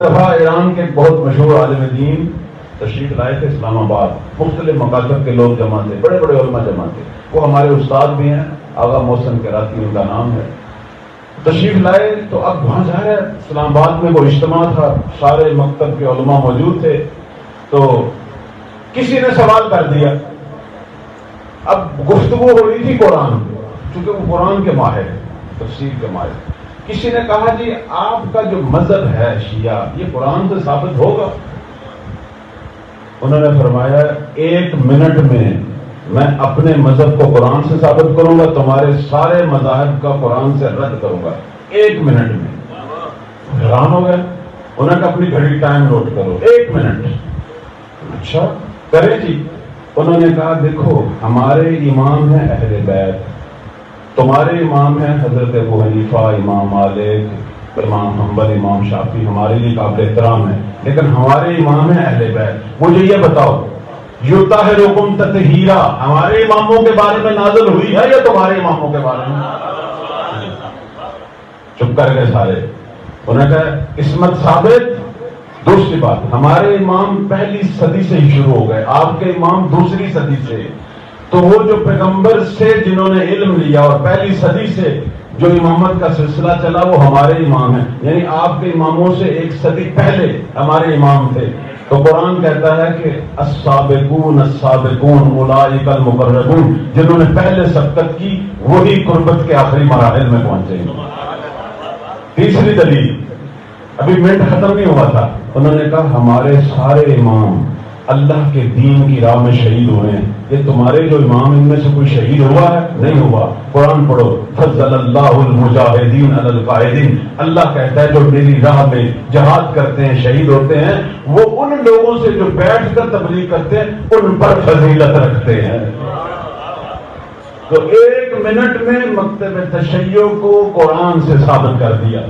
دفعہ ایران کے بہت مشہور عالم دین تشریف لائے تھے اسلام آباد. مختلف مکاتب کے لوگ جمع تھے, بڑے بڑے علماء جمع تھے. وہ ہمارے استاد بھی ہیں, آغا محسن کراتی ان کا نام ہے. تشریف لائے تو اب وہاں جا رہے, اسلام آباد میں وہ اجتماع تھا, سارے مکتب کے علماء موجود تھے. تو کسی نے سوال کر دیا. اب گفتگو ہو رہی تھی قرآن, چونکہ وہ قرآن کے ماہر ہیں, تفسیر کے ماہر. کسی نے کہا جی آپ کا جو مذہب ہے شیعہ, یہ قرآن سے ثابت ہوگا؟ انہوں نے فرمایا 1 منٹ میں اپنے مذہب کو قرآن سے ثابت کروں گا, تمہارے سارے مذاہب کا قرآن سے رد کروں گا 1 منٹ میں. حیران ہو گئے. انہوں نے کہا اپنی گھڑی ٹائم نوٹ کرو, 1 منٹ. اچھا کریں جی. انہوں نے کہا دیکھو ہمارے امام ہیں اہل بیت, تمہارے امام ہیں حضرت ابو حنیفہ, امام مالک, امام حنبل, امام شافعی, ہمارے لیے قابل احترام ہے, لیکن ہمارے امام ہیں اہل بیت. مجھے یہ بتاؤ یطہرکم تطہیرا ہمارے اماموں کے بارے میں نازل ہوئی ہے یا تمہارے اماموں کے بارے میں؟ چپ کر گئے سارے. انہوں نے کہا عصمت ثابت. دوسری بات, ہمارے امام پہلی صدی سے ہی شروع ہو گئے, آپ کے امام دوسری صدی سے. تو وہ جو پیغمبر سے جنہوں نے علم لیا اور پہلی صدی سے جو امامت کا سلسلہ چلا وہ ہمارے امام ہیں, یعنی آپ کے اماموں سے 1 صدی پہلے ہمارے امام تھے. تو قرآن کہتا ہے کہ السابقون السابقون اولئک المقربون, جنہوں نے پہلے سبقت کی وہی قربت کے آخری مراحل میں پہنچے ہیں. تیسری دلیل, ابھی منٹ ختم نہیں ہوا تھا. انہوں نے کہا ہمارے سارے امام اللہ کے دین کی راہ میں شہید ہوئے ہیں, یہ تمہارے جو امام ان میں سے کوئی شہید ہوا ہے؟ نہیں ہوا. قرآن پڑھو, فضل اللہ المجاہدین علی القاعدین. اللہ کہتا ہے جو میری راہ میں جہاد کرتے ہیں, شہید ہوتے ہیں, وہ ان لوگوں سے جو بیٹھ کر تبلیغ کرتے ہیں ان پر فضیلت رکھتے ہیں. تو 1 منٹ میں مکتب تشیع کو قرآن سے ثابت کر دیا.